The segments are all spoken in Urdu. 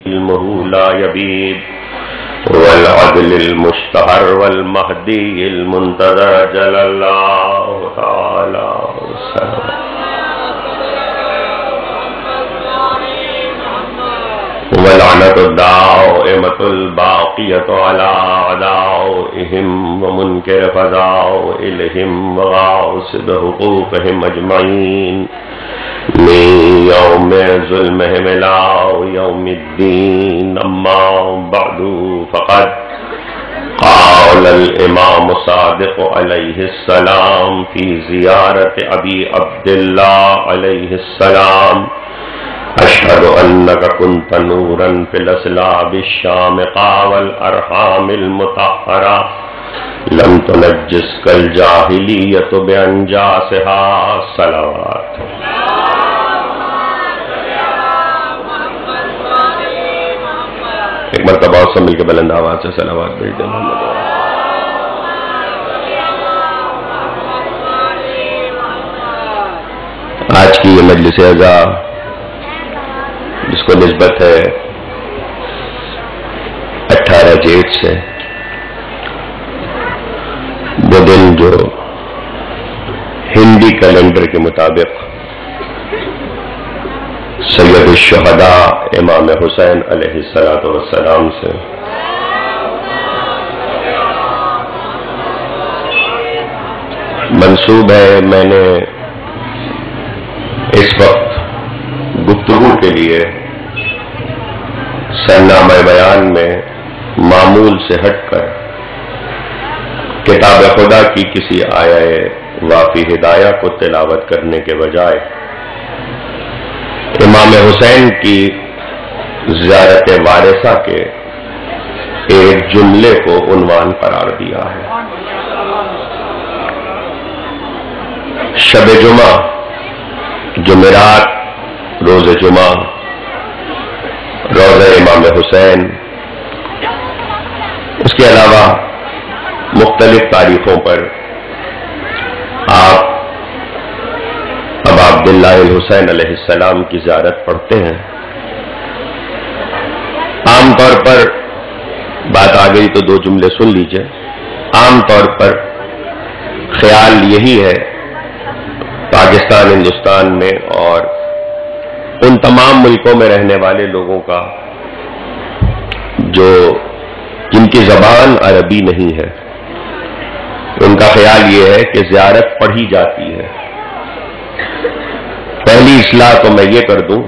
علمه لا يبيد والعدل المشتهر والمهدي المنتظر جل الله تعالى وسلم. ولعنة الدائمة الباقية على أعدائهم ومنكر فضائلهم وغاصب حقوقهم أجمعين من يوم ظلمهم إلى يوم الدين. أما بعد فقد قال الإمام الصادق عليه السلام في زيارة أبي عبد الله عليه السلام: أشهد أنك كنت نورا في الأسلاب الشامقة والأرحام المطهرة لم تنجسك الجاهلية بأنجاسها. صلوات. ایک مرتبہ سب مل کے بلند آواز سے صلوات بھیج دیں محمد. آج کی یہ مجلس عزا جس کو نسبت ہے 18 جیٹ سے، وہ دن جو ہندی کیلنڈر کے مطابق سید الشہداء امام حسین علیہ السلام سے منسوب ہے. میں نے اس وقت گفتگو کے لیے سرنامہ بیان میں معمول سے ہٹ کر کتاب خدا کی کسی آیہ وافی ہدایہ کو تلاوت کرنے کے بجائے امام حسین کی زیارت وارثہ کے ایک جملے کو عنوان قرار دیا ہے. شب جمعہ، جمعرات، روز جمعہ، روزہ امام حسین، اس کے علاوہ مختلف تاریخوں پر آپ ابا عبداللہ الحسین علیہ السلام کی زیارت پڑھتے ہیں. عام طور پر بات آ گئی تو 2 جملے سن لیجئے. عام طور پر خیال یہی ہے پاکستان، ہندوستان میں اور ان تمام ملکوں میں رہنے والے لوگوں کا جن کی زبان عربی نہیں ہے، ان کا خیال یہ ہے کہ زیارت پڑھی جاتی ہے. پہلی اصلاح تو میں یہ کر دوں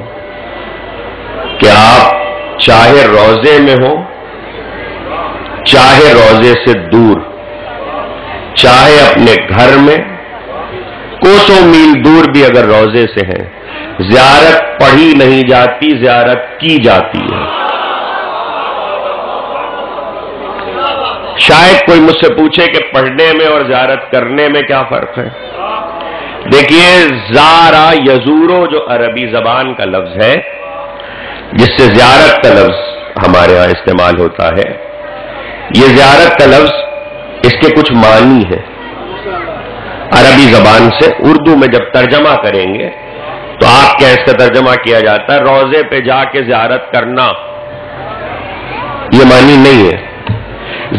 کہ آپ چاہے روضے میں ہو، چاہے روضے سے دور، چاہے اپنے گھر میں کوسوں میل دور بھی اگر روضے سے ہیں، زیارت پڑھی نہیں جاتی، زیارت کی جاتی ہے. شاید کوئی مجھ سے پوچھے کہ پڑھنے میں اور زیارت کرنے میں کیا فرق ہے. دیکھیے، زارا یزورو جو عربی زبان کا لفظ ہے، جس سے زیارت کا لفظ ہمارے ہاں استعمال ہوتا ہے، یہ زیارت کا لفظ اس کے کچھ معنی ہے. عربی زبان سے اردو میں جب ترجمہ کریں گے تو آپ کیا اس کا ترجمہ کیا جاتا ہے روضے پہ جا کے زیارت کرنا، یہ معنی نہیں ہے.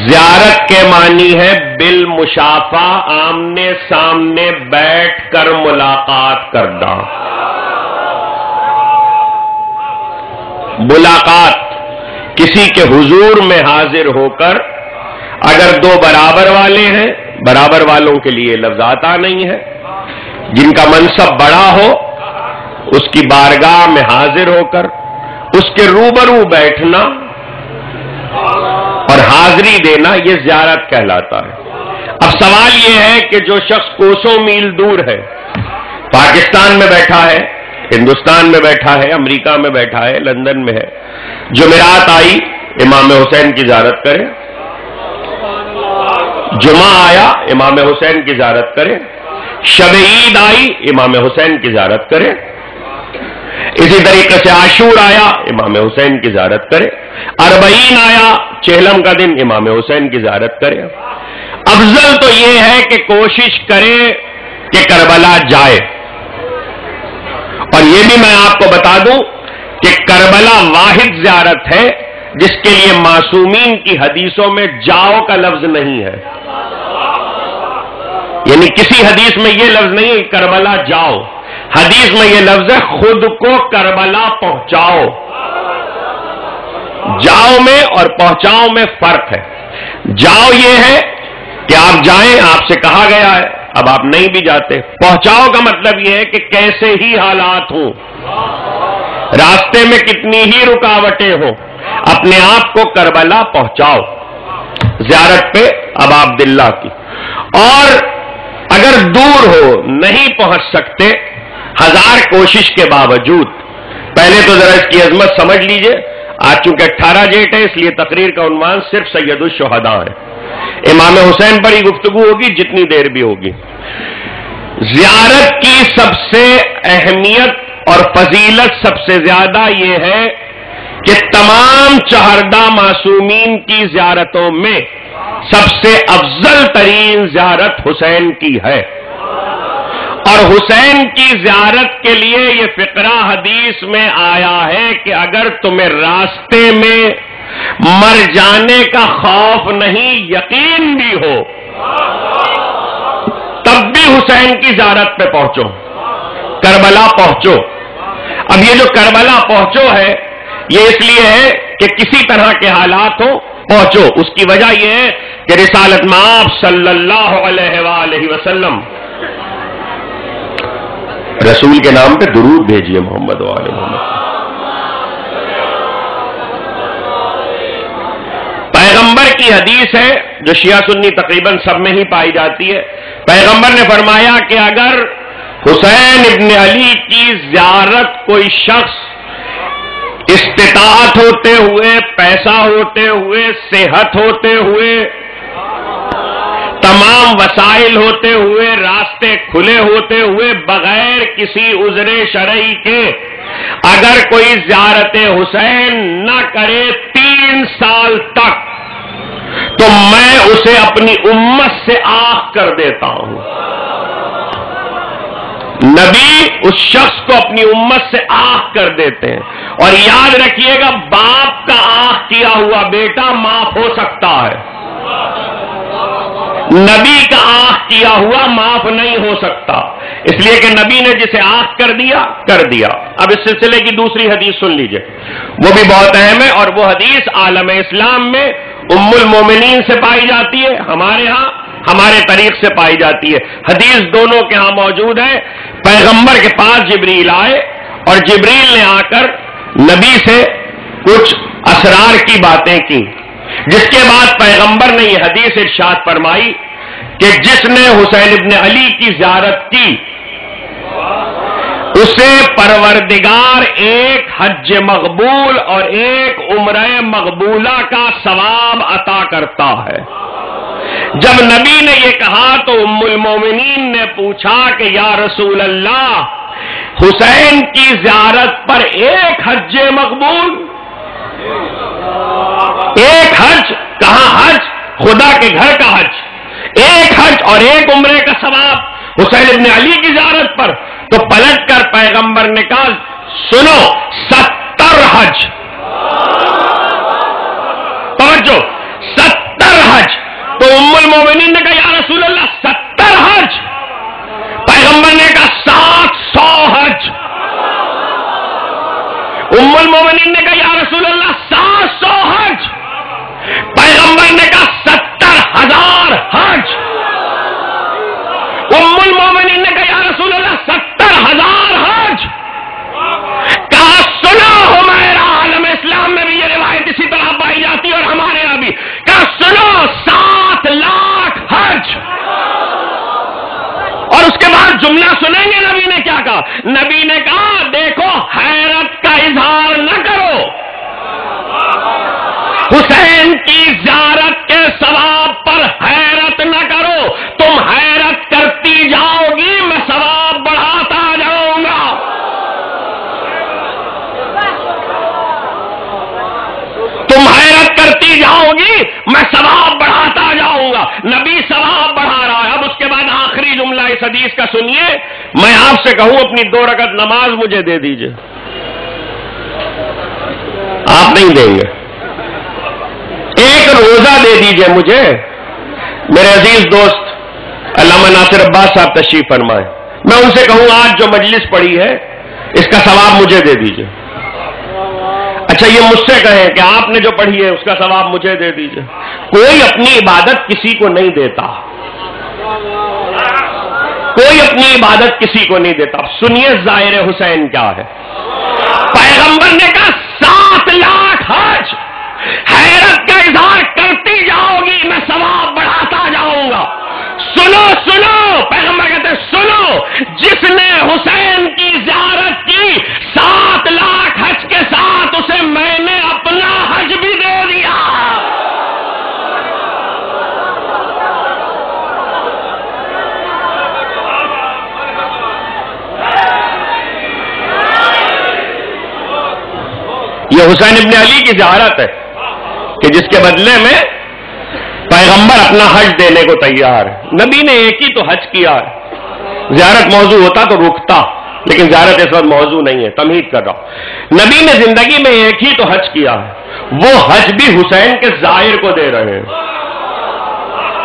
زیارت کے معنی ہے بالمشافہ، آمنے سامنے بیٹھ کر ملاقات کرنا. ملاقات کسی کے حضور میں حاضر ہو کر، اگر 2 برابر والے ہیں، برابر والوں کے لیے لفظ آتا نہیں ہے، جن کا منصب بڑا ہو اس کی بارگاہ میں حاضر ہو کر اس کے روبرو بیٹھنا اور حاضری دینا، یہ زیارت کہلاتا ہے. اب سوال یہ ہے کہ جو شخص کوسوں میل دور ہے، پاکستان میں بیٹھا ہے، ہندوستان میں بیٹھا ہے، امریکہ میں بیٹھا ہے، لندن میں ہے، جمعرات آئی امام حسین کی زیارت کرے، جمعہ آیا امام حسین کی زیارت کرے، شب عید آئی امام حسین کی زیارت کرے، اسی طریقے سے عاشور آیا امام حسین کی زیارت کرے، اربعین آیا چہلم کا دن امام حسین کی زیارت کرے. افضل تو یہ ہے کہ کوشش کرے کہ کربلا جائے. اور یہ بھی میں آپ کو بتا دوں کہ کربلا واحد زیارت ہے جس کے لیے معصومین کی حدیثوں میں جاؤ کا لفظ نہیں ہے. یعنی کسی حدیث میں یہ لفظ نہیں ہے کربلا جاؤ، حدیث میں یہ لفظ ہے خود کو کربلا پہنچاؤ. جاؤ میں اور پہنچاؤ میں فرق ہے. جاؤ یہ ہے کہ آپ جائیں، آپ سے کہا گیا ہے، اب آپ نہیں بھی جاتے. پہنچاؤ کا مطلب یہ ہے کہ کیسے ہی حالات ہوں، راستے میں کتنی ہی رکاوٹیں ہوں، اپنے آپ کو کربلا پہنچاؤ زیارت پہ اب عبداللہ کی. اور اگر دور ہو، نہیں پہنچ سکتے، ہزار کوشش کے باوجود، پہلے تو ذرا اس کی عظمت سمجھ لیجئے. آج چونکہ 18 جیٹ ہے اس لیے تقریر کا عنوان صرف سید الشہداء ہے. امام حسین پر ہی گفتگو ہوگی جتنی دیر بھی ہوگی. زیارت کی سب سے اہمیت اور فضیلت سب سے زیادہ یہ ہے کہ تمام چہردہ معصومین کی زیارتوں میں سب سے افضل ترین زیارت حسین کی ہے. اور حسین کی زیارت کے لیے یہ فقرہ حدیث میں آیا ہے کہ اگر تمہیں راستے میں مر جانے کا خوف نہیں، یقین بھی ہو، تب بھی حسین کی زیارت پہ پہنچو، کربلا پہنچو. اب یہ جو کربلا پہنچو ہے یہ اس لیے ہے کہ کسی طرح کے حالات ہو پہنچو. اس کی وجہ یہ ہے کہ رسالت مآب صلی اللہ علیہ وآلہ وسلم، رسول کے نام پہ درود بھیجیے محمد وآل محمد. پیغمبر کی حدیث ہے جو شیعہ سنی تقریباً سب میں ہی پائی جاتی ہے. پیغمبر نے فرمایا کہ اگر حسین ابن علی کی زیارت کوئی شخص استطاعت ہوتے ہوئے، پیسہ ہوتے ہوئے، صحت ہوتے ہوئے، تمام وسائل ہوتے ہوئے، راستے کھلے ہوتے ہوئے، بغیر کسی عذر شرعی کے اگر کوئی زیارت حسین نہ کرے 3 سال تک، تو میں اسے اپنی امت سے آہ کر دیتا ہوں. نبی اس شخص کو اپنی امت سے آہ کر دیتے ہیں. اور یاد رکھیے گا، باپ کا آہ کیا ہوا بیٹا معاف ہو سکتا ہے، نبی کا آہ کیا ہوا معاف نہیں ہو سکتا. اس لیے کہ نبی نے جسے آہ کر دیا کر دیا. اب اس سلسلے کی دوسری حدیث سن لیجئے، وہ بھی بہت اہم ہے. اور وہ حدیث عالم اسلام میں ام المومنین سے پائی جاتی ہے، ہمارے ہاں ہمارے طریق سے پائی جاتی ہے. حدیث دونوں کے ہاں موجود ہے. پیغمبر کے پاس جبریل آئے اور جبریل نے آ کر نبی سے کچھ اسرار کی باتیں کی، جس کے بعد پیغمبر نے یہ حدیث ارشاد فرمائی کہ جس نے حسین ابن علی کی زیارت کی اسے پروردگار ایک حج مقبول اور ایک عمرہ مقبولہ کا ثواب عطا کرتا ہے. جب نبی نے یہ کہا تو ام المومنین نے پوچھا کہ یا رسول اللہ، حسین کی زیارت پر ایک حج مقبول، ایک حج، کہاں حج؟ خدا کے گھر کا حج، ایک حج اور ایک عمرے کا ثواب حسین ابن علی کی زیارت پر. تو پلٹ کر پیغمبر نے کہا سنو 70 حج، توجہ 70 حج. تو ام المومنین نے کہا یا رسول اللہ 70 حج؟ پیغمبر نے کہا 700 حج. ام المومنین نے کہا یا رسول اللہ 700 حج. پیغمبر نے کہا 70,000 حج. ام المومنین نے کہا یا رسول اللہ 70,000 حج. کہا سنا ہمارا عالم اسلام میں بھی یہ روایت اسی طرح پائی جاتی ہے اور ہمارے یہاں بھی. کہا سنو 7 لاکھ حج. اور اس کے بعد جملہ سنیں گے نبی نے کیا کہا؟ نبی نے کہا دیکھو حیرت کا اظہار نہ کرو، حسین کی زیارت کے ثواب پر حیرت نہ کرو. تم حیرت کرتی جاؤ گی، میں ثواب بڑھاتا جاؤں گا. تم حیرت کرتی جاؤ گی، میں ثواب بڑھاتا جاؤں گا. نبی ثواب بڑھا رہا ہے. اب اس کے بعد آخری جملہ اس حدیث کا سنیے. میں آپ سے کہوں اپنی 2 رکعت نماز مجھے دے دیجئے. آپ نہیں دیں گے. ایک روزہ دے دیجئے مجھے. میرے عزیز دوست علامہ ناصر عباس صاحب تشریف فرمائے, میں ان سے کہوں آج جو مجلس پڑھی ہے اس کا ثواب مجھے دے دیجئے. اچھا یہ مجھ سے کہیں کہ آپ نے جو پڑھی ہے اس کا ثواب مجھے دے دیجئے. کوئی اپنی عبادت کسی کو نہیں دیتا, کوئی اپنی عبادت کسی کو نہیں دیتا. سنیے ظاہر حسین کیا ہے. پیغمبر نے کہا 7 لاکھ حج. حیرت کا اظہار کرتی جاؤ گی میں ثواب بڑھاتا جاؤں گا. سنو سنو, پیغمبر کہتے ہیں سنو, جس نے حسین کی زیارت کی 7 لاکھ حج کے ساتھ اسے میں نے اپنا حج بھی دے دیا. یہ حسین ابن علی کی زیارت ہے کہ جس کے بدلے میں پیغمبر اپنا حج دینے کو تیار ہے. نبی نے ایک ہی تو حج کیا ہے. زیارت موضوع ہوتا تو رکتا, لیکن زیارت اس وقت موضوع نہیں ہے, تمہید کر رہا ہوں. نبی نے زندگی میں ایک ہی تو حج کیا ہے, وہ حج بھی حسین کے زائر کو دے رہے ہیں.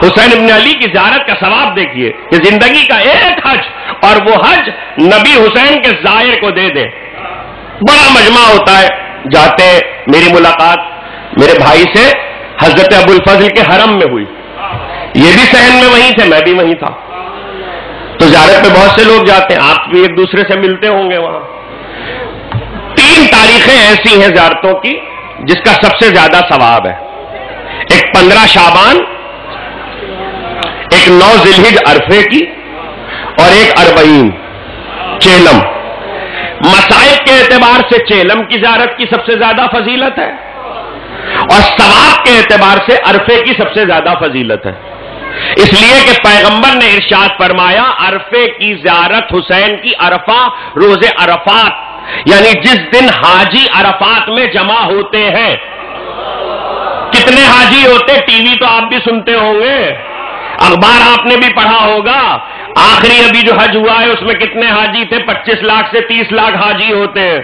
حسین ابن علی کی زیارت کا ثواب دیکھیے کہ زندگی کا ایک حج اور وہ حج نبی حسین کے زائر کو دے دیں. بڑا مجمع ہوتا ہے, جاتے ہیں. میری ملاقات میرے بھائی سے حضرت ابو الفضل کے حرم میں ہوئی. یہ بھی صحن میں وہیں تھے, میں بھی وہیں تھا. تو زیارت پہ بہت سے لوگ جاتے ہیں, آپ بھی ایک دوسرے سے ملتے ہوں گے وہاں. 3 تاریخیں ایسی ہیں زیارتوں کی جس کا سب سے زیادہ ثواب ہے. ایک 15 شعبان, ایک 9 ذی الحج عرفے کی, اور ایک 40 چیلم. مصائب کے اعتبار سے چیلم کی زیارت کی سب سے زیادہ فضیلت ہے, اور ثواب کے اعتبار سے عرفے کی سب سے زیادہ فضیلت ہے. اس لیے کہ پیغمبر نے ارشاد فرمایا عرفے کی زیارت حسین کی عرفہ روز عرفات, یعنی جس دن حاجی عرفات میں جمع ہوتے ہیں. کتنے حاجی ہوتے, ٹی وی تو آپ بھی سنتے ہوں گے, اخبار آپ نے بھی پڑھا ہوگا. آخری ابھی جو حج ہوا ہے اس میں کتنے حاجی تھے, 25 لاکھ سے 30 لاکھ حاجی ہوتے ہیں.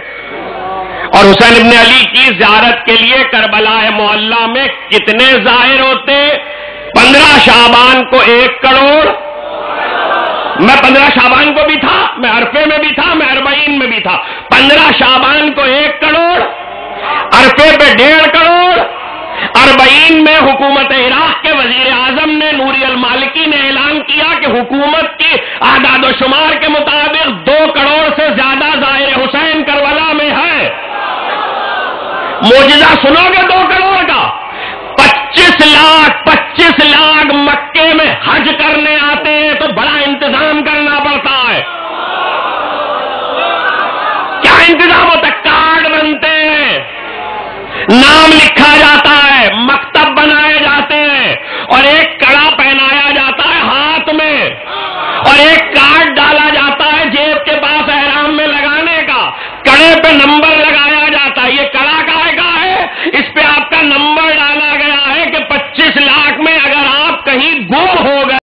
اور حسین ابن علی کی زیارت کے لیے کربلا معلی میں کتنے زائر ہوتے, 15 شعبان کو 1 کروڑ. میں 15 شعبان کو بھی تھا, میں عرفے میں بھی تھا, میں 40 میں بھی تھا. 15 شعبان کو 1 کروڑ, عرفے پہ 1.5 کروڑ. 40 میں حکومت عراق کے وزیر اعظم نے نوری المالکی نے اعلان کیا کہ حکومت کی اعداد و شمار کے مطابق 2 کروڑ سے زیادہ زائر حسین کربلا میں ہے. معجزہ سنو گے 2 کروڑ کا. 25 لاکھ مکے میں حج کرنے آتے ہیں تو بڑا انتظام کرنا پڑتا ہے. کیا انتظام ہوتا ہے, کارڈ بنتے ہیں, نام لکھا جاتا ہے, مکتب بنائے جاتے ہیں, اور ایک کڑا پہنایا جاتا ہے ہاتھ میں, اور ایک کارڈ ڈالا جاتا ہے جیب کے پاس احرام میں لگانے کا, کڑے پہ نمبر لگایا جاتا ہے. یہ